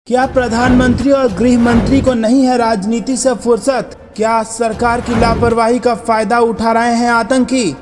क्या प्रधानमंत्री और गृह मंत्री को नहीं है राजनीति से फुर्सत? क्या सरकार की लापरवाही का फायदा उठा रहे हैं आतंकी?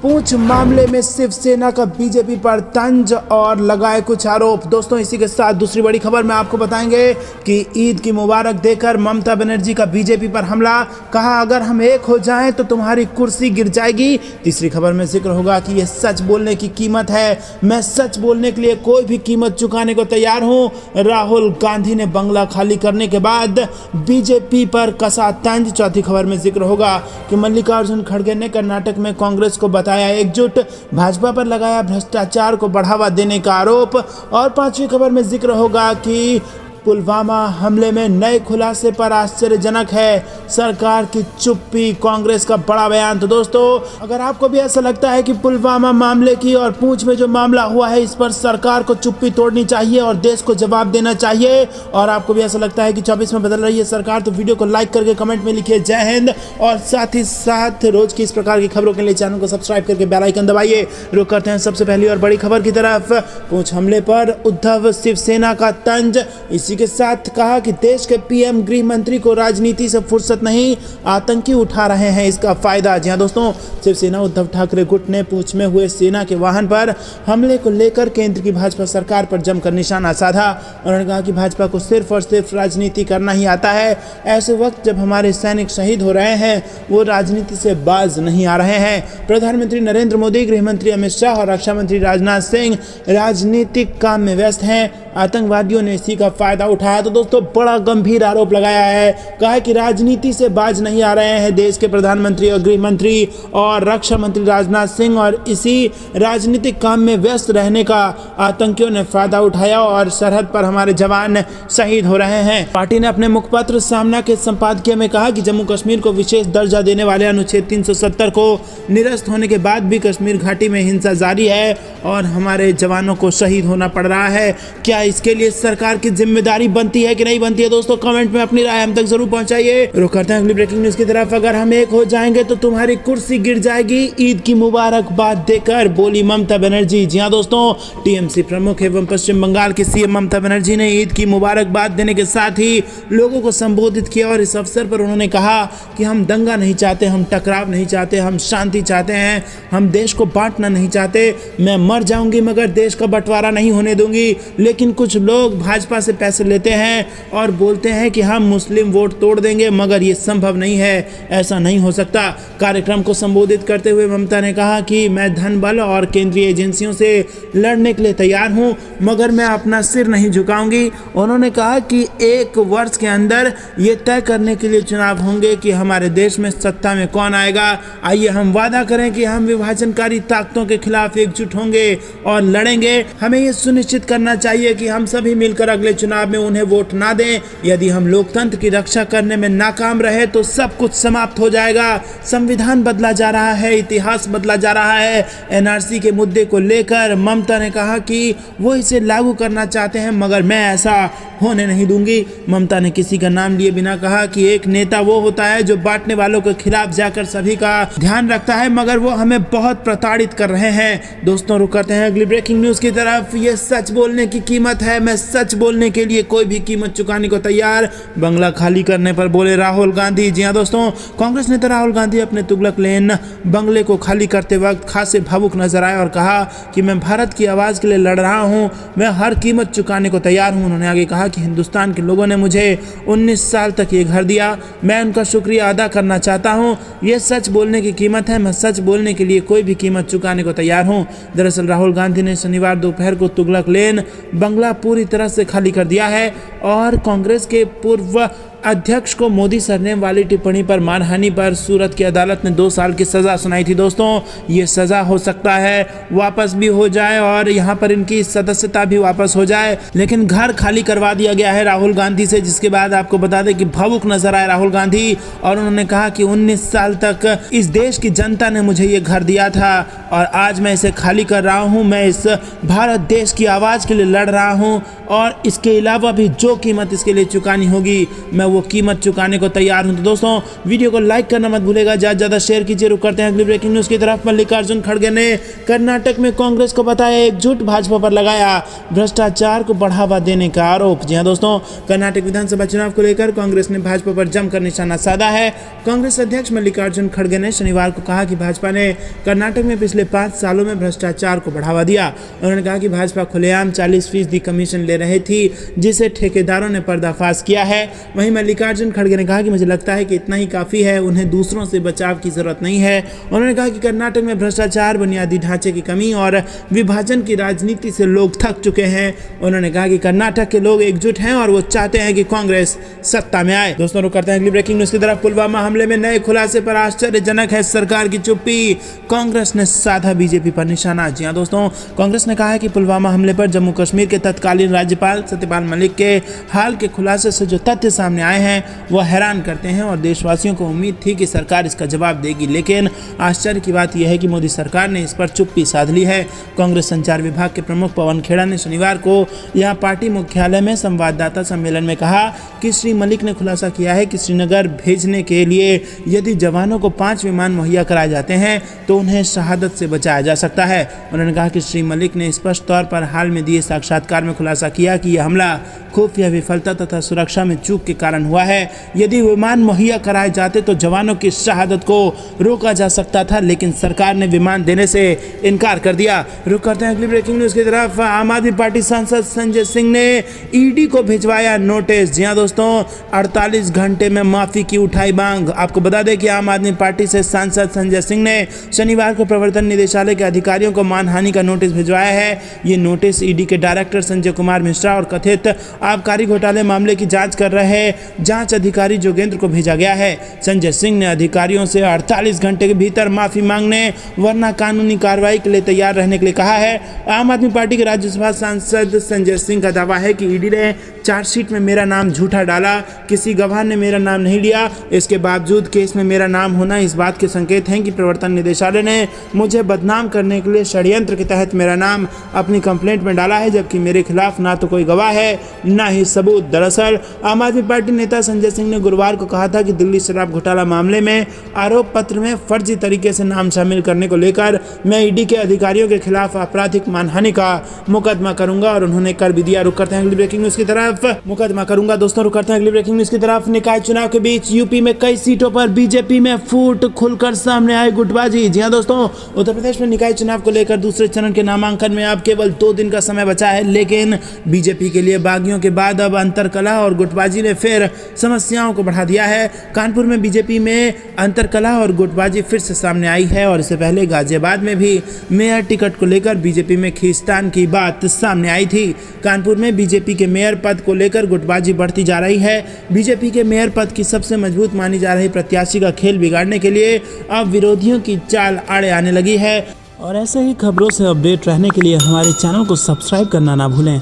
पूंछ मामले में शिवसेना का बीजेपी पर तंज और लगाए कुछ आरोप। दोस्तों, इसी के साथ दूसरी बड़ी खबर में आपको बताएंगे कि ईद की मुबारक देकर ममता बनर्जी का बीजेपी पर हमला। कहा, अगर हम एक हो जाएं तो तुम्हारी कुर्सी गिर जाएगी। तीसरी खबर में जिक्र होगा कि यह सच बोलने की कीमत है, मैं सच बोलने के लिए कोई भी कीमत चुकाने को तैयार हूं। राहुल गांधी ने बंगला खाली करने के बाद बीजेपी पर कसा तंज। चौथी खबर में जिक्र होगा कि मल्लिकार्जुन खड़गे ने कर्नाटक में कांग्रेस को बताया एकजुट, भाजपा पर लगाया भ्रष्टाचार को बढ़ावा देने का आरोप। और पांचवी खबर में जिक्र होगा कि पुलवामा हमले में नए खुलासे पर आश्चर्यजनक है सरकार की चुप्पी, कांग्रेस का बड़ा बयान। तो दोस्तों, अगर आपको भी ऐसा लगता है कि पुलवामा मामले की और पूंछ में जो मामला हुआ है इस पर सरकार को चुप्पी तोड़नी चाहिए और देश को जवाब देना चाहिए, और आपको भी ऐसा लगता है कि 24 में बदल रही है सरकार, तो वीडियो को लाइक करके कमेंट में लिखिए जय हिंद। और साथ ही साथ रोज की इस प्रकार की खबरों के लिए चैनल को सब्सक्राइब करके बेल आइकन दबाइए। रुक करते हैं सबसे पहली और बड़ी खबर की तरफ। पूंछ हमले पर उद्धव शिवसेना का तंज। इसी के साथ कहा कि देश के पीएम गृह मंत्री को राजनीति से फुर्सत नहीं, आतंकी उठा रहे हैं इसका फायदा। जी हां दोस्तों, शिवसेना उद्धव ठाकरे गुट ने पूंछ में हुए सेना के वाहन पर हमले को लेकर केंद्र की भाजपा सरकार पर जमकर निशाना साधा। उन्होंने कहा कि भाजपा को सिर्फ और सिर्फ राजनीति करना ही आता है। ऐसे वक्त जब हमारे सैनिक शहीद हो रहे हैं वो राजनीति से बाज नहीं आ रहे हैं। प्रधानमंत्री नरेंद्र मोदी, गृह मंत्री अमित शाह और रक्षा मंत्री राजनाथ सिंह राजनीतिक काम में व्यस्त हैं। आतंकवादियों ने इसी का फायदा उठाया। तो दोस्तों, बड़ा गंभीर आरोप लगाया है। कहा कि राजनीति से बाज नहीं आ रहे हैं देश के प्रधानमंत्री और गृह मंत्री और रक्षा मंत्री राजनाथ सिंह, और इसी राजनीतिक काम में व्यस्त रहने का आतंकियों ने फायदा उठाया और सरहद पर हमारे जवान शहीद हो रहे हैं। पार्टी ने अपने मुखपत्र सामना के संपादकीय में कहा कि जम्मू कश्मीर को विशेष दर्जा देने वाले अनुच्छेद 370 को निरस्त होने के बाद भी कश्मीर घाटी में हिंसा जारी है और हमारे जवानों को शहीद होना पड़ रहा है। क्या इसके लिए सरकार की जिम्मेदारी बनती है कि नहीं बनती है? दोस्तों, कमेंट में अपनी राय हम तक जरूर पहुंचाइए। रुक करते हैं अगली ब्रेकिंग न्यूज की तरफ। अगर हम एक हो जाएंगे तो तुम्हारी कुर्सी गिर जाएगी, ईद की मुबारकबाद देकर बोली ममता बनर्जी। जी हां दोस्तों, टीएमसी प्रमुख एवं पश्चिम बंगाल की सीएम ममता बनर्जी ने ईद की मुबारकबाद देने के साथ ही लोगों को संबोधित किया और इस अवसर पर उन्होंने कहा कि हम दंगा नहीं चाहते, हम टकराव नहीं चाहते, हम शांति चाहते हैं, हम देश को बांटना नहीं चाहते। मैं मर जाऊंगी मगर देश का बंटवारा नहीं होने दूंगी। लेकिन कुछ लोग भाजपा से पैसे लेते हैं और बोलते हैं कि हम मुस्लिम वोट तोड़ देंगे, मगर ये संभव नहीं है, ऐसा नहीं हो सकता। कार्यक्रम को संबोधित करते हुए ममता ने कहा कि मैं धन बल और केंद्रीय एजेंसियों से लड़ने के लिए तैयार हूं, मगर मैं अपना सिर नहीं झुकाऊंगी। उन्होंने कहा कि 1 वर्ष के अंदर ये तय करने के लिए चुनाव होंगे कि हमारे देश में सत्ता में कौन आएगा। आइए हम वादा करें कि हम विभाजनकारी ताकतों के खिलाफ एकजुट होंगे और लड़ेंगे। हमें ये सुनिश्चित करना चाहिए कि हम सभी मिलकर अगले चुनाव में उन्हें वोट ना दें। यदि हम लोकतंत्र की रक्षा करने में नाकाम रहे तो सब कुछ समाप्त हो जाएगा। संविधान बदला जा रहा है, इतिहास बदला जा रहा है। एनआरसी के मुद्दे को लेकर ममता ने कहा कि वो इसे लागू करना चाहते हैं, मगर मैं ऐसा होने नहीं दूंगी। ममता ने किसी का नाम लिए बिना कहा कि एक नेता वो होता है जो बांटने वालों के खिलाफ जाकर सभी का ध्यान रखता है, मगर वो हमें बहुत प्रताड़ित कर रहे हैं। दोस्तों, रुक करते हैं अगली ब्रेकिंग न्यूज की तरफ। ये सच बोलने की कीमत है, मैं सच बोलने के लिए कोई भी कीमत चुकाने को तैयार, बंगला खाली करने पर बोले राहुल गांधी। जी हां दोस्तों, कांग्रेस नेता राहुल गांधी अपने तुगलक लेन बंगले को खाली करते वक्त खासे भावुक नजर आए और कहा कि मैं भारत की आवाज के लिए लड़ रहा हूं, मैं हर कीमत चुकाने को तैयार हूं। उन्होंने आगे कहा कि हिंदुस्तान के लोगों ने मुझे 19 साल तक ये घर दिया, मैं उनका शुक्रिया अदा करना चाहता हूं। ये सच बोलने की कीमत है, मैं सच बोलने के लिए कोई भी कीमत चुकाने को तैयार हूं। दरअसल राहुल गांधी ने शनिवार दोपहर को तुगलक लेन बंगला पूरी तरह से खाली कर दिया है और कांग्रेस के पूर्व अध्यक्ष को मोदी सरने वाली टिप्पणी पर मानहानि पर सूरत की अदालत ने 2 साल की सजा सुनाई थी। दोस्तों, ये सजा हो सकता है वापस भी हो जाए और यहाँ पर इनकी सदस्यता भी वापस हो जाए, लेकिन घर खाली करवा दिया गया है राहुल गांधी से। जिसके बाद आपको बता दें कि भावुक नजर आए राहुल गांधी और उन्होंने कहा कि 19 साल तक इस देश की जनता ने मुझे ये घर दिया था और आज मैं इसे खाली कर रहा हूँ। मैं इस भारत देश की आवाज के लिए लड़ रहा हूँ और इसके अलावा भी जो कीमत इसके लिए चुकानी होगी मैं वो कीमत चुकाने को तैयार हूं। तो दोस्तों वीडियो को लाइक करना मत भूलेगा, ज़्यादा शेयर कीजिए। रुक करते हैं अगली ब्रेकिंग न्यूज़ की तरफ। मल्लिकार्जुन खड़गे ने कर्नाटक में कांग्रेस को बताया एकजुट, भाजपा पर लगाया भ्रष्टाचार को बढ़ावा देने का आरोप। जी हां दोस्तों, कर्नाटक विधानसभा चुनाव को लेकर कांग्रेस ने भाजपा पर जमकर निशाना साधा है। कांग्रेस अध्यक्ष मल्लिकार्जुन खड़गे ने शनिवार को कहा कि भाजपा ने कर्नाटक में पिछले 5 सालों में भ्रष्टाचार को बढ़ावा दिया। उन्होंने कहा कि भाजपा खुलेआम 40% कमीशन ले रही थी, जिसे ठेकेदारों ने पर्दाफाश किया है। वहीं मल्लिकार्जुन खड़गे ने कहा कि मुझे लगता है कि इतना ही काफ़ी है, उन्हें दूसरों से बचाव की जरूरत नहीं है। उन्होंने कहा कि कर्नाटक में भ्रष्टाचार, बुनियादी ढांचे की कमी और विभाजन की राजनीति से लोग थक चुके हैं। उन्होंने कहा कि कर्नाटक के लोग एकजुट हैं और वो चाहते हैं कि कांग्रेस सत्ता में आए। दोस्तों रुक करते हैं अगली ब्रेकिंग न्यूज़ की तरफ। पुलवामा हमले में नए खुलासे पर आश्चर्यजनक है सरकार की चुप्पी, कांग्रेस ने साधा बीजेपी पर निशाना। जी हां दोस्तों, कांग्रेस ने कहा है कि पुलवामा हमले पर जम्मू कश्मीर के तत्कालीन राज्यपाल सत्यपाल मलिक के हाल के खुलासे से जो तथ्य सामने आए हैं वो हैरान करते हैं और देशवासियों को उम्मीद थी कि सरकार इसका जवाब देगी, लेकिन आश्चर्य की बात यह है कि मोदी सरकार ने इस पर चुप्पी साध ली है। कांग्रेस संचार विभाग के प्रमुख पवन खेड़ा ने शनिवार को यहां पार्टी मुख्यालय में संवाददाता सम्मेलन में कहा कि श्री मलिक ने खुलासा किया है कि श्रीनगर भेजने के लिए यदि जवानों को 5 विमान मुहैया कराए जाते हैं तो उन्हें शहादत से बचाया जा सकता है। उन्होंने कहा कि श्री मलिक ने स्पष्ट तौर पर हाल में दिए साक्षात्कार में खुलासा किया कि यह हमला खुफिया विफलता तथा सुरक्षा में चूक के कारण हुआ है। यदि विमान मुहैया कराए जाते तो जवानों की शहादत को रोका जा सकता था, लेकिन सरकार ने विमान देने से इनकार कर दिया। रुक करते हैं अगली ब्रेकिंग न्यूज़ की तरफ। आम आदमी पार्टी सांसद संजय सिंह ने ईडी को भिजवाया नोटिस। जी हां दोस्तों, 48 घंटे में माफी की उठाई मांग। आपको बता दें कि आम आदमी पार्टी से सांसद संजय सिंह ने शनिवार को प्रवर्तन निदेशालय के अधिकारियों को मानहानि का नोटिस भिजवाया है। ये नोटिस ईडी के डायरेक्टर संजय कुमार मिश्रा और कथित आबकारी घोटाले मामले की जांच कर रहे जांच अधिकारी जोगेंद्र को भेजा गया है। संजय सिंह ने अधिकारियों से 48 घंटे के भीतर माफी मांगने वरना कानूनी कार्रवाई के लिए तैयार रहने के लिए कहा है। आम आदमी पार्टी के राज्यसभा सांसद संजय सिंह का दावा है कि ईडी ने चार्जशीट में मेरा नाम झूठा डाला, किसी गवाह ने मेरा नाम नहीं लिया। इसके बावजूद केस में मेरा नाम होना इस बात के संकेत हैं कि प्रवर्तन निदेशालय ने मुझे बदनाम करने के लिए षड्यंत्र के तहत मेरा नाम अपनी कंप्लेंट में डाला है, जबकि मेरे खिलाफ ना तो कोई गवाह है ना ही सबूत। दरअसल आम आदमी पार्टी नेता संजय सिंह ने गुरुवार को कहा था कि दिल्ली शराब घोटाला मामले में आरोप पत्र में फर्जी तरीके से नाम शामिल करने को लेकर मैं ईडी के अधिकारियों के खिलाफ आपराधिक मानहानि का मुकदमा करूंगा, और उन्होंने कर भी दिया। रुक करते हैं अगली ब्रेकिंग न्यूज़ की तरफ। मुकदमा करूंगा दोस्तों, रुक करते हैं अगली ब्रेकिंग न्यूज़ की तरफ। निकाय चुनाव के बीच यूपी में कई सीटों पर बीजेपी में फूट खुलकर सामने आई गुटबाजी। जी हां दोस्तों, उत्तर प्रदेश में निकाय चुनाव को लेकर दूसरे चरण के नामांकन में अब केवल 2 दिन का समय बचा है, लेकिन बीजेपी के लिए बागियों के बाद अब अंतरकलह और गुटबाजी ने फिर समस्याओं को बढ़ा दिया है। कानपुर में बीजेपी में अंतरकलह और गुटबाजी फिर से सामने आई है और इससे पहले गाजियाबाद में भी मेयर टिकट को लेकर बीजेपी में खींचतान की बात सामने आई थी। कानपुर में बीजेपी के मेयर पद को लेकर गुटबाजी बढ़ती जा रही है। बीजेपी के मेयर पद की सबसे मजबूत मानी जा रही प्रत्याशी का खेल बिगाड़ने के लिए अब विरोधियों की चाल आड़े आने लगी है। और ऐसे ही खबरों से अपडेट रहने के लिए हमारे चैनल को सब्सक्राइब करना ना भूलें।